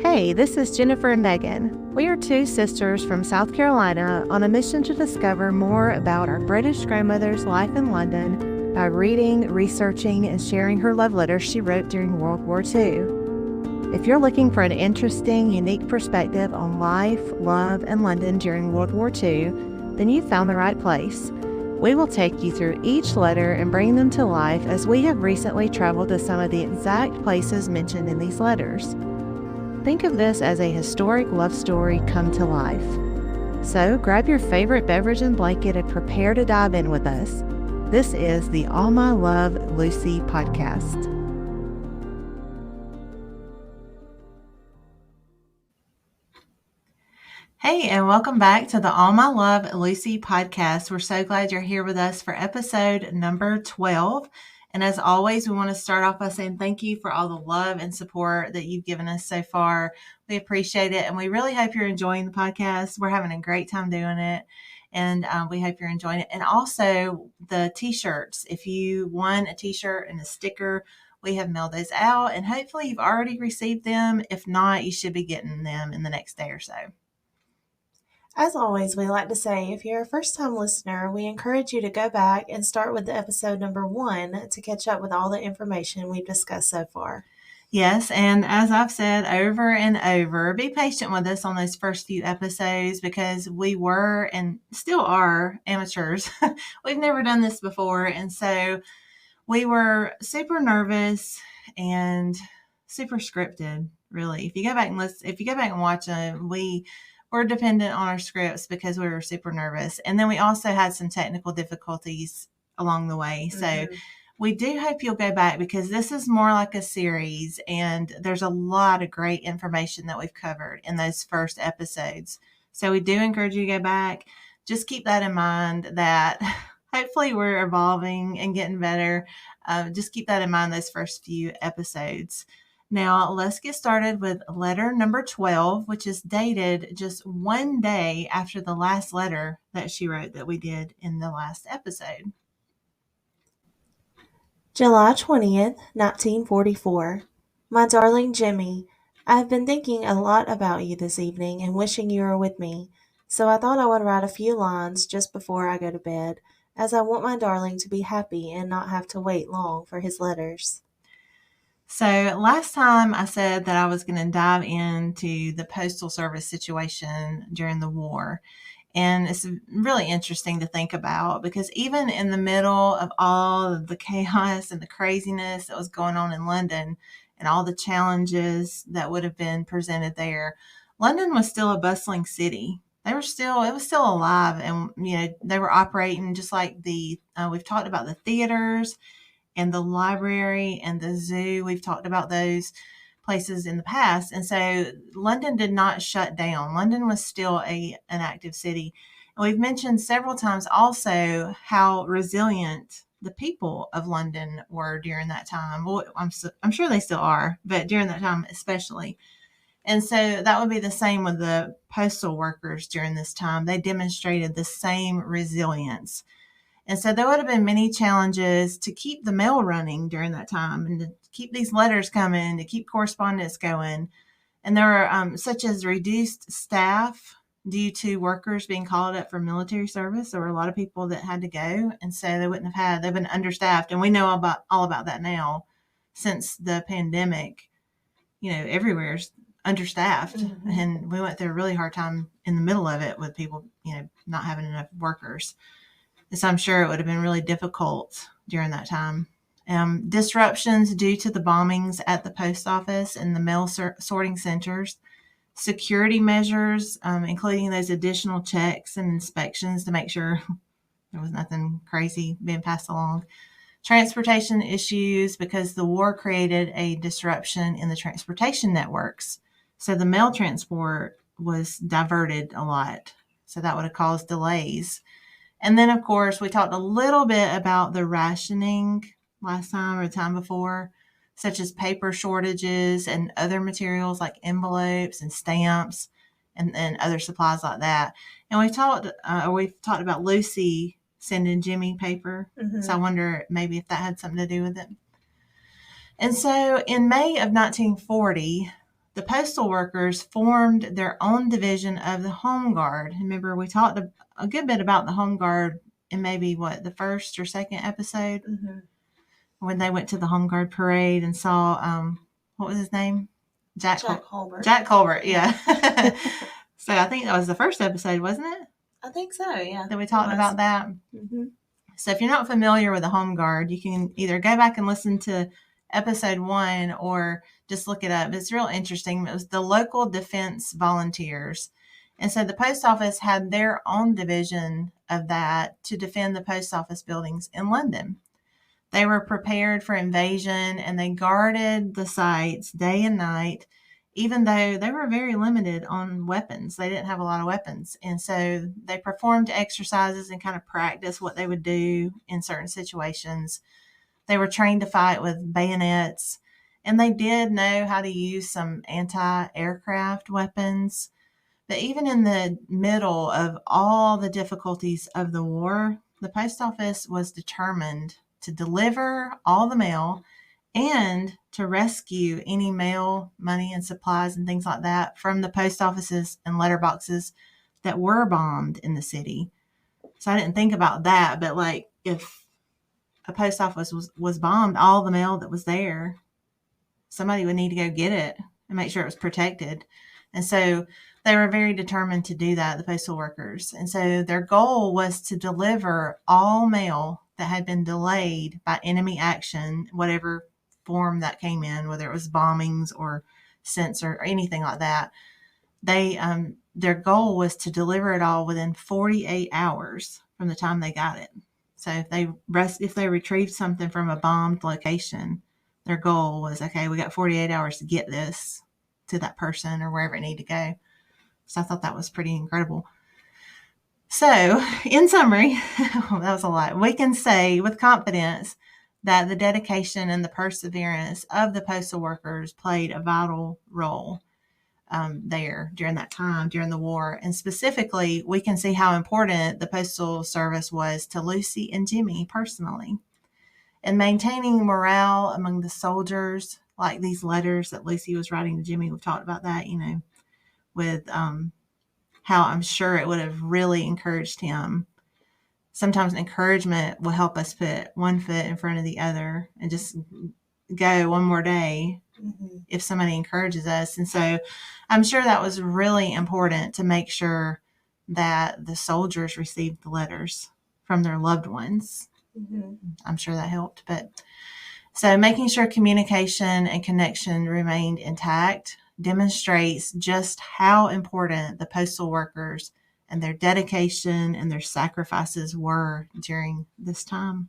Hey, this is Jennifer and Megan. We are two sisters from South Carolina on a mission to discover more about our British grandmother's life in London by reading, researching, and sharing her love letters she wrote during World War II. If you're looking for an interesting, unique perspective on life, love, and London during World War II, then you've found the right place. We will take you through each letter and bring them to life as we have recently traveled to some of the exact places mentioned in these letters. Think of this as a historic love story come to life. So grab your favorite beverage and blanket and prepare to dive in with us. This is the All My Love Lucy podcast. Hey, and welcome back to the All My Love Lucy podcast. We're so glad you're here with us for episode number 12. And as always, we want to start off by saying thank you for all the love and support that you've given us so far. We appreciate it. And we really hope you're enjoying the podcast. We're having a great time doing it. And we hope you're enjoying it. And also the t-shirts. If you want a t-shirt and a sticker, we have mailed those out. And hopefully you've already received them. If not, you should be getting them in the next day or so. As always, we like to say, if you're a first-time listener, we encourage you to go back and start with episode number 1 to catch up with all the information we've discussed so far. Yes, and as I've said over and over, be patient with us on those first few episodes because we were and still are amateurs. We've never done this before, and so we were super nervous and super scripted, really. If you go back and watch them, we were dependent on our scripts because we were super nervous. And then we also had some technical difficulties along the way. So we do hope you'll go back because this is more like a series and there's a lot of great information that we've covered in those first episodes. So we do encourage you to go back. Just keep that in mind that hopefully we're evolving and getting better. Just keep that in mind those first few episodes. Now, let's get started with letter number 12, which is dated just one day after the last letter that she wrote that we did in the last episode. July 20th, 1944. My darling Jimmie, I have been thinking a lot about you this evening and wishing you were with me, so I thought I would write a few lines just before I go to bed, as I want my darling to be happy and not have to wait long for his letters. So last time I said that I was going to dive into the Postal Service situation during the war. And it's really interesting to think about because even in the middle of all of the chaos and the craziness that was going on in London and all the challenges that would have been presented there, London was still a bustling city. It was still alive, and they were operating just like we've talked about the theaters and the library and the zoo. We've talked about those places in the past. And so London did not shut down. London was still an active city. And we've mentioned several times also how resilient the people of London were during that time. Well, I'm sure they still are, but during that time especially. And so that would be the same with the postal workers during this time. They demonstrated the same resilience. And so there would have been many challenges to keep the mail running during that time and to keep these letters coming, to keep correspondence going. And there were such as reduced staff due to workers being called up for military service. There were a lot of people that had to go. And so they've been understaffed. And we know all about that now since the pandemic. Everywhere's understaffed. Mm-hmm. And we went through a really hard time in the middle of it with people, not having enough workers. So I'm sure it would have been really difficult during that time. Disruptions due to the bombings at the post office and the mail sorting centers, security measures, including those additional checks and inspections to make sure there was nothing crazy being passed along. Transportation issues because the war created a disruption in the transportation networks. So the mail transport was diverted a lot. So that would have caused delays. And then, of course, we talked a little bit about the rationing last time or the time before, such as paper shortages and other materials like envelopes and stamps and other supplies like that. And we've talked about Lucy sending Jimmie paper. Mm-hmm. So I wonder maybe if that had something to do with it. And so in May of 1940, the postal workers formed their own division of the Home Guard. Remember, we talked a good bit about the Home Guard in maybe the first or second episode Mm-hmm. when they went to the Home Guard parade and saw what was his name? Jack Holbert. Jack Colbert, yeah. So I think that was the first episode, wasn't it? I think so, yeah. That we talked about that. Mm-hmm. So if you're not familiar with the Home Guard, you can either go back and listen to episode 1 or just look it up. It's real interesting. It was the local defense volunteers. And so the post office had their own division of that to defend the post office buildings in London. They were prepared for invasion and they guarded the sites day and night, even though they were very limited on weapons. They didn't have a lot of weapons. And so they performed exercises and kind of practiced what they would do in certain situations. They were trained to fight with bayonets, and they did know how to use some anti-aircraft weapons. But even in the middle of all the difficulties of the war, the post office was determined to deliver all the mail and to rescue any mail, money, and supplies and things like that from the post offices and letterboxes that were bombed in the city. So I didn't think about that, but like if a post office was bombed, all the mail that was there, somebody would need to go get it and make sure it was protected. And so they were very determined to do that, the postal workers. And so their goal was to deliver all mail that had been delayed by enemy action, whatever form that came in, whether it was bombings or censor or anything like that. They their goal was to deliver it all within 48 hours from the time they got it. So if they retrieved something from a bombed location, their goal was, okay, we got 48 hours to get this to that person or wherever it needed to go. So I thought that was pretty incredible. So, in summary, that was a lot. We can say with confidence that the dedication and the perseverance of the postal workers played a vital role there during that time, during the war. And specifically, we can see how important the Postal Service was to Lucy and Jimmie personally. And maintaining morale among the soldiers, like these letters that Lucy was writing to Jimmie, we've talked about that, with how I'm sure it would have really encouraged him. Sometimes encouragement will help us put one foot in front of the other and just go one more day if somebody encourages us. And so I'm sure that was really important to make sure that the soldiers received the letters from their loved ones. I'm sure that helped. But so making sure communication and connection remained intact demonstrates just how important the postal workers and their dedication and their sacrifices were during this time.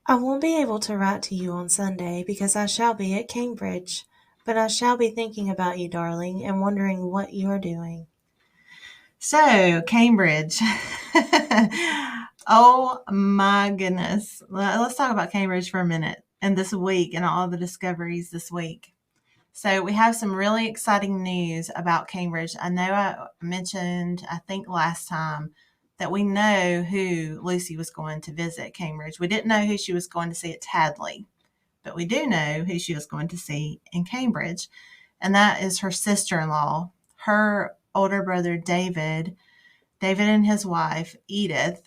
I won't be able to write to you on Sunday because I shall be at Cambridge, but I shall be thinking about you, darling, and wondering what you're doing. So, Cambridge. Oh my goodness. Let's talk about Cambridge for a minute and this week and all the discoveries this week. So, we have some really exciting news about Cambridge. I know I mentioned, I think last time, that we know who Lucy was going to visit Cambridge. We didn't know who she was going to see at Tadley, but we do know who she was going to see in Cambridge, and that is her sister-in-law, her older brother David. David and his wife Edith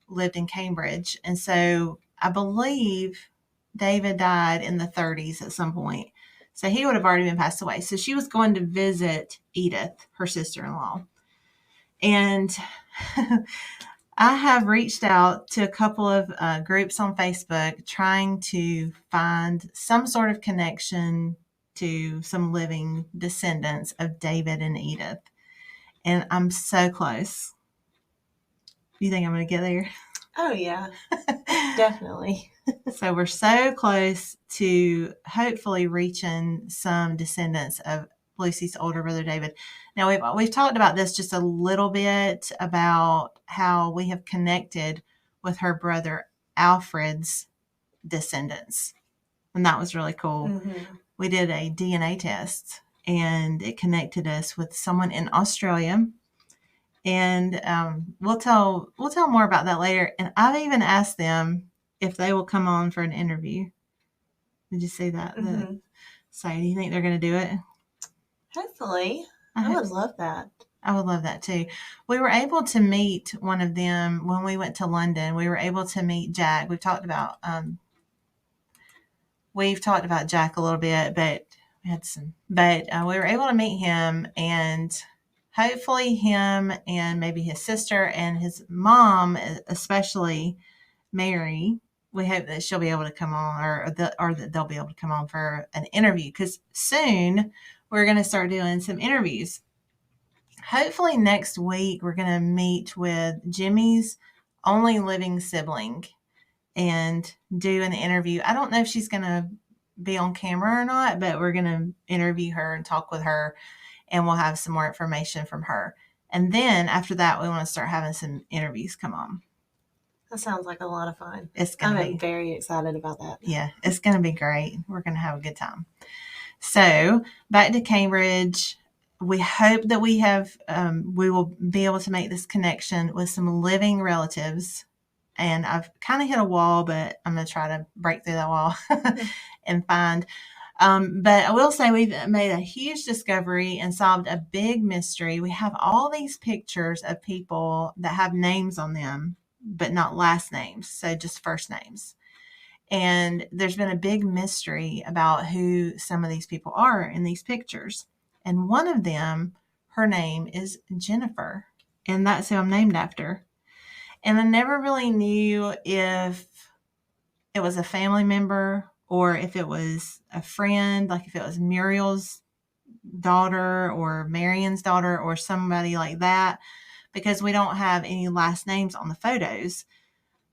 lived in Cambridge, and so I believe David died in the 30s at some point. So he would have already been passed away. So she was going to visit Edith, her sister-in-law. And I have reached out to a couple of groups on Facebook trying to find some sort of connection to some living descendants of David and Edith. And I'm so close. You think I'm going to get there? Oh, yeah, definitely. So we're so close to hopefully reaching some descendants of Lucy's older brother David. Now we've talked about this just a little bit about how we have connected with her brother Alfred's descendants, and that was really cool. We did a DNA test, and it connected us with someone in Australia. And we'll tell more about that later. And I've even asked them if they will come on for an interview. Did you see that? Hmm. So do you think they're going to do it? Hopefully. I I hope would so. love that. I would love that too. We were able to meet one of them when we went to London. We were able to meet Jack. We've talked about Jack a little bit, but we were able to meet him, and hopefully him and maybe his sister and his mom, especially Mary. We hope that she'll be able to come on, or that they'll be able to come on for an interview, because soon we're going to start doing some interviews. Hopefully next week we're going to meet with Jimmie's only living sibling and do an interview. I don't know if she's going to be on camera or not, but we're going to interview her and talk with her, and we'll have some more information from her. And then after that, we want to start having some interviews come on. That sounds like a lot of fun. It's going to I'm be, very excited about that. yeah, it's going to be great. We're going to have a good time. So back to Cambridge. We hope that we will be able to make this connection with some living relatives. And I've kind of hit a wall, but I'm going to try to break through that wall and find. But I will say we've made a huge discovery and solved a big mystery. We have all these pictures of people that have names on them, but not last names. So just first names. And there's been a big mystery about who some of these people are in these pictures. And one of them, her name is Jennifer. And that's who I'm named after. And I never really knew if it was a family member or if it was a friend, like if it was Muriel's daughter or Marion's daughter or somebody like that, because we don't have any last names on the photos.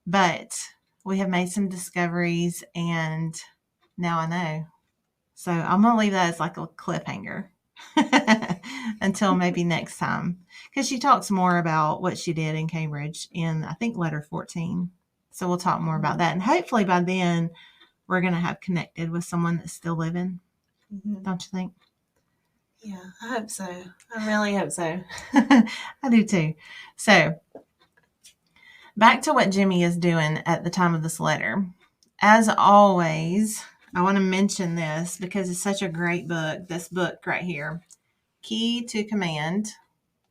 But we have made some discoveries, and now I know. So I'm going to leave that as like a cliffhanger until maybe next time. Because she talks more about what she did in Cambridge in, I think, letter 14. So we'll talk more about that. And hopefully by then, we're going to have connected with someone that's still living. Mm-hmm. Don't you think? Yeah, I hope so. I really hope so. I do too. So back to what Jimmie is doing at the time of this letter. As always, I want to mention this because it's such a great book. This book right here, Key to Command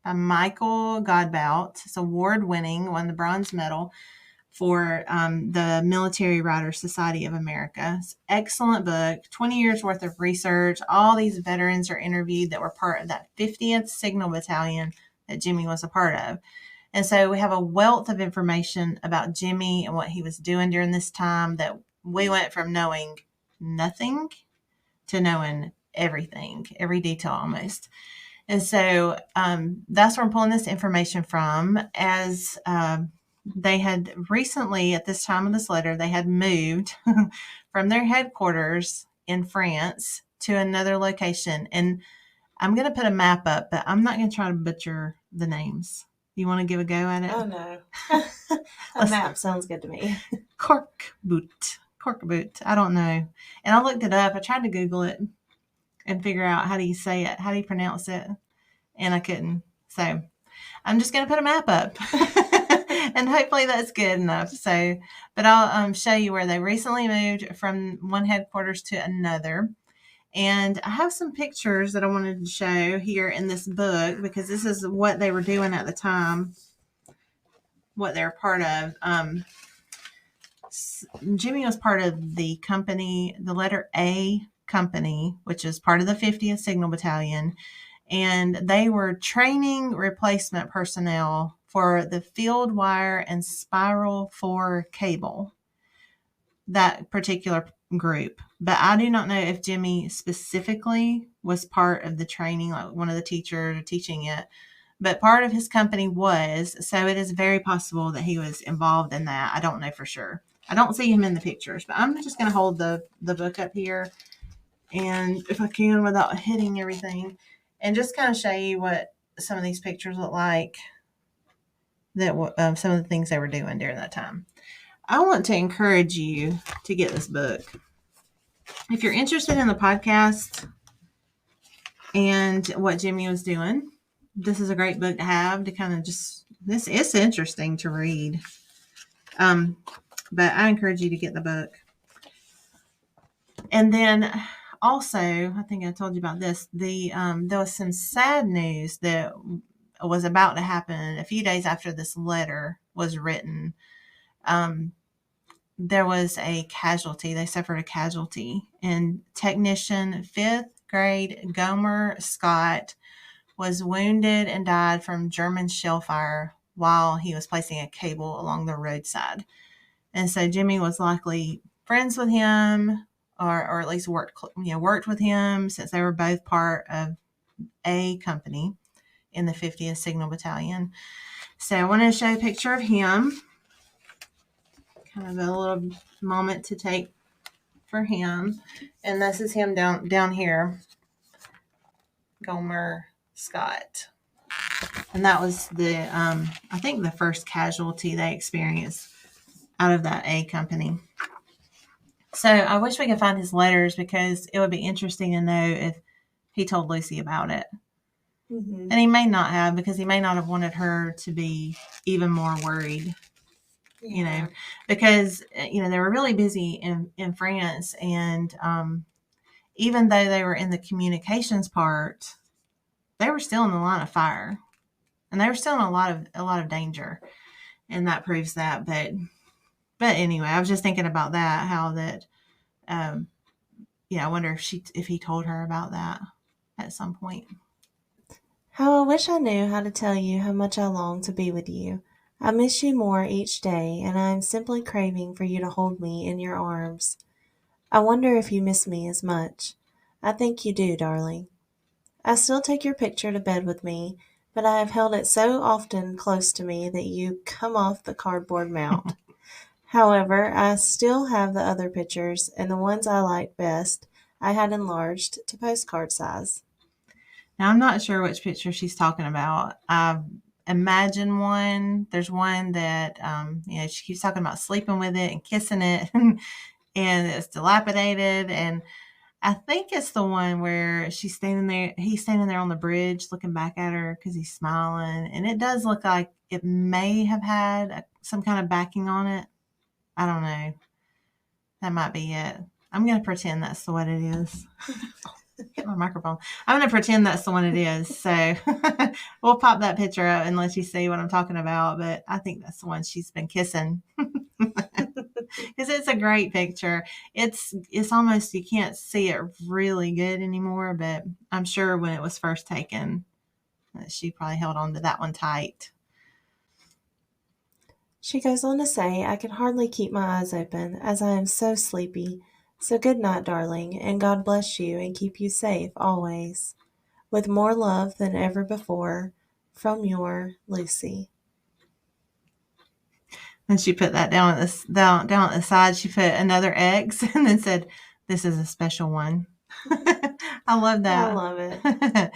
by Michael Godbout. It's award-winning, won the bronze medal for the Military Writers Society of America. It's an excellent book, 20 years worth of research. All these veterans are interviewed that were part of that 50th Signal Battalion that Jimmie was a part of. And so we have a wealth of information about Jimmie and what he was doing during this time, that we went from knowing nothing to knowing everything, every detail almost. And so that's where I'm pulling this information from, as they had recently, at this time of this letter, they had moved from their headquarters in France to another location. And I'm going to put a map up, but I'm not going to try to butcher the names. You want to give a go at it? Oh, no. A map sounds good to me. Corkboot. I don't know. And I looked it up. I tried to Google it and figure out how do you say it, how do you pronounce it, and I couldn't. So I'm just going to put a map up, and hopefully that's good enough. So, but I'll show you where they recently moved from one headquarters to another. And I have some pictures that I wanted to show here in this book, because this is what they were doing at the time, what they're part of. Jimmie was part of the company, the letter A company, which is part of the 50th Signal Battalion. And they were training replacement personnel for the field wire and spiral 4 cable, that particular group. But I do not know if Jimmie specifically was part of the training, like one of the teachers teaching it. But part of his company was, so it is very possible that he was involved in that. I don't know for sure. I don't see him in the pictures, but I'm just going to hold the book up here, and if I can without hitting everything, and just kind of show you what some of these pictures look like, that some of the things they were doing during that time. I want to encourage you to get this book. If you're interested in the podcast and what Jimmie was doing, this is a great book to have to kind of just, it's interesting to read. But I encourage you to get the book. And then also, I think I told you about this. There was some sad news that was about to happen a few days after this letter was written. Um, there was a casualty. They suffered a casualty, and technician fifth grade Gomer Scott was wounded and died from German shell fire while he was placing a cable along the roadside. And so Jimmie was likely friends with him, or at least worked with him, since they were both part of a company in the 50th Signal Battalion. So I wanted to show a picture of him, kind of a little moment to take for him. And this is him down here, Gomer Scott. And that was I think the first casualty they experienced out of that A company. So I wish we could find his letters, because it would be interesting to know if he told Lucy about it. Mm-hmm. And he may not have, because he may not have wanted her to be even more worried, because, they were really busy in France. And even though they were in the communications part, they were still in the line of fire, and they were still in a lot of danger. And that proves that. But anyway, I was just thinking about that, how that, I wonder if he told her about that at some point. How I wish I knew how to tell you how much I long to be with you. I miss you more each day, and I am simply craving for you to hold me in your arms. I wonder if you miss me as much. I think you do, darling. I still take your picture to bed with me, but I have held it so often close to me that you come off the cardboard mount. However, I still have the other pictures, and the ones I liked best I had enlarged to postcard size. Now, I'm not sure which picture she's talking about. I imagine one. There's one that, she keeps talking about sleeping with it and kissing it, and it's dilapidated. And I think it's the one where he's standing there on the bridge looking back at her because he's smiling. And it does look like it may have had some kind of backing on it. I don't know. That might be it. I'm going to pretend that's what it is. Get my microphone. I'm going to pretend that's the one it is. So we'll pop that picture up and let you see what I'm talking about. But I think that's the one she's been kissing. Because it's a great picture. It's almost, you can't see it really good anymore. But I'm sure when it was first taken, she probably held on to that one tight. She goes on to say, I can hardly keep my eyes open, as I am so sleepy. So good night, darling, and God bless you and keep you safe always. With more love than ever before, from your Lucy. And she put that down at the side. She put another X and then said, "This is a special one." I love that. I love it.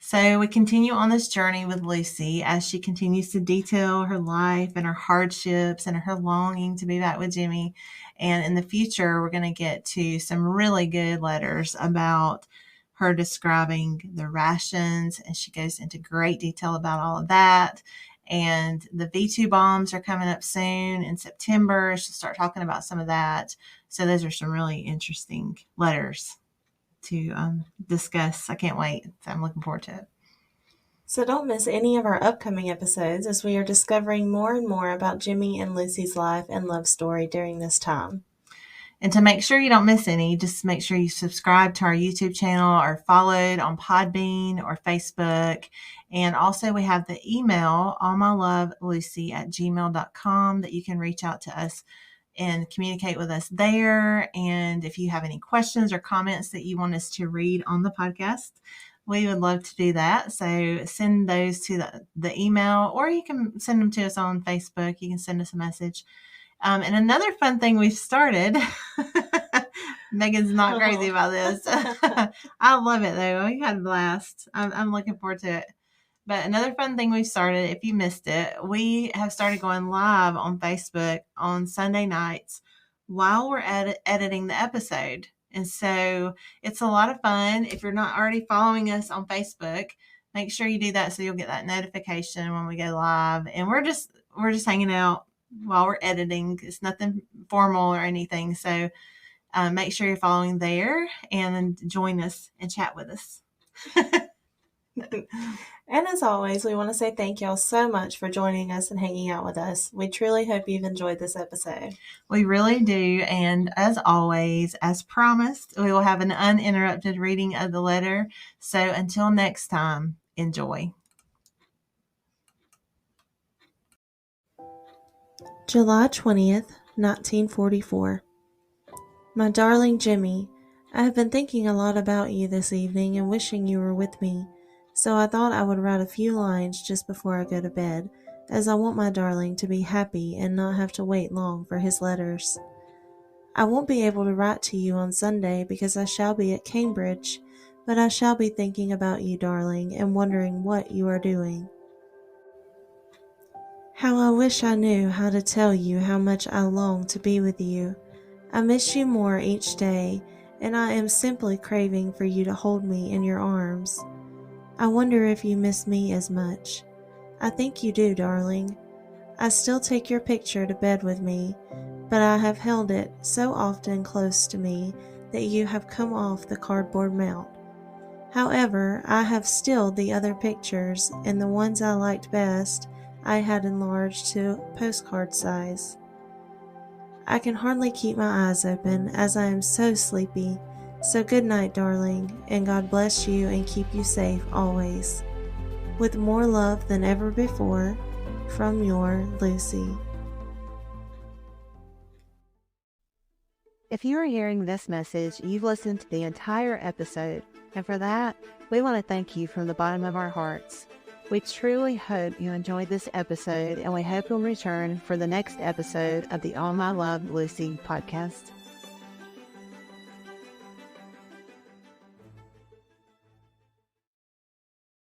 So we continue on this journey with Lucy as she continues to detail her life and her hardships and her longing to be back with Jimmie. And in the future, we're going to get to some really good letters about her describing the rations, and she goes into great detail about all of that. And the V2 bombs are coming up soon in September. She'll start talking about some of that. So those are some really interesting letters to discuss. I can't wait. So I'm looking forward to it. So don't miss any of our upcoming episodes, as we are discovering more and more about Jimmie and Lucy's life and love story during this time. And to make sure you don't miss any, just make sure you subscribe to our YouTube channel or followed on Podbean or Facebook. And also we have the email, allmylovelucy@gmail.com, that you can reach out to us and communicate with us there. And if you have any questions or comments that you want us to read on the podcast, we would love to do that. So send those to the email, or you can send them to us on Facebook. You can send us a message. And another fun thing we've started, Megan's not crazy about this. I love it though. We had a blast. I'm looking forward to it. But another fun thing we've started, if you missed it, we have started going live on Facebook on Sunday nights while we're editing the episode. And so it's a lot of fun. If you're not already following us on Facebook, make sure you do that so you'll get that notification when we go live. And we're just hanging out while we're editing. It's nothing formal or anything. So Make sure you're following there and join us and chat with us. And as always, we want to say thank y'all so much for joining us and hanging out with us. We truly hope you've enjoyed this episode. We really do. And as always, as promised, we will have an uninterrupted reading of the letter. So until next time, enjoy. July 20th, 1944. My darling Jimmie, I have been thinking a lot about you this evening and wishing you were with me, so I thought I would write a few lines just before I go to bed, as I want my darling to be happy and not have to wait long for his letters. I won't be able to write to you on Sunday because I shall be at Cambridge, but I shall be thinking about you, darling, and wondering what you are doing. How I wish I knew how to tell you how much I long to be with you. I miss you more each day, and I am simply craving for you to hold me in your arms. I wonder if you miss me as much. I think you do, darling. I still take your picture to bed with me, but I have held it so often close to me that you have come off the cardboard mount. However, I have still the other pictures, and the ones I liked best I had enlarged to postcard size. I can hardly keep my eyes open as I am so sleepy. So good night, darling, and God bless you and keep you safe always. With more love than ever before, from your Lucy. If you are hearing this message, you've listened to the entire episode, and for that, we want to thank you from the bottom of our hearts. We truly hope you enjoyed this episode, and we hope you'll return for the next episode of the All My Love Lucy podcast.